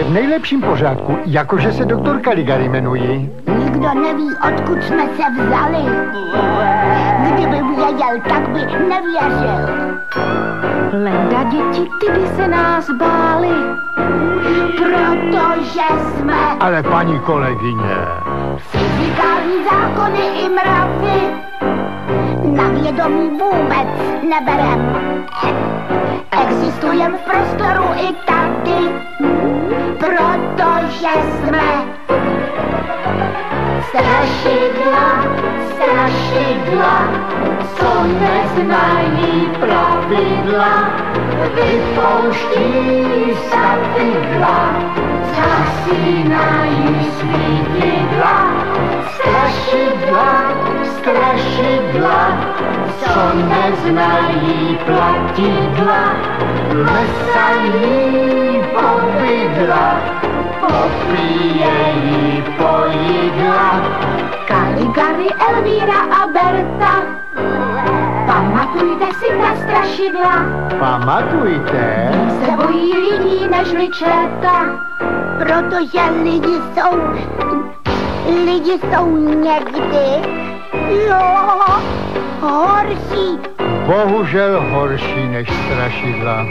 v nejlepším pořádku, jakože se doktor Caligari jmenuji. Nikdo neví, odkud jsme se vzali. Kdyby věděl, tak by nevěřil. Lenda, děti, ty by se nás báli. Protože jsme Ale paní kolegyně... fyzikální zákony i mravy na vědomí vůbec neberem. Existujem v prostoru i tady, protože jsme strašidla, strašidla, co neznají pravidla, vypouští svatidla, zasínají svítidla. Strašidla, strašidla, co neznají platidla, klesají pobydla, popíjejí pojídla. Caligari, Elvíra a Berta, pamatujte si ta strašidla. Pamatujte? Se bojí lidí nežli čerta, protože lidi jsou někdy, jo, horší. Bohužel horší než strašidla.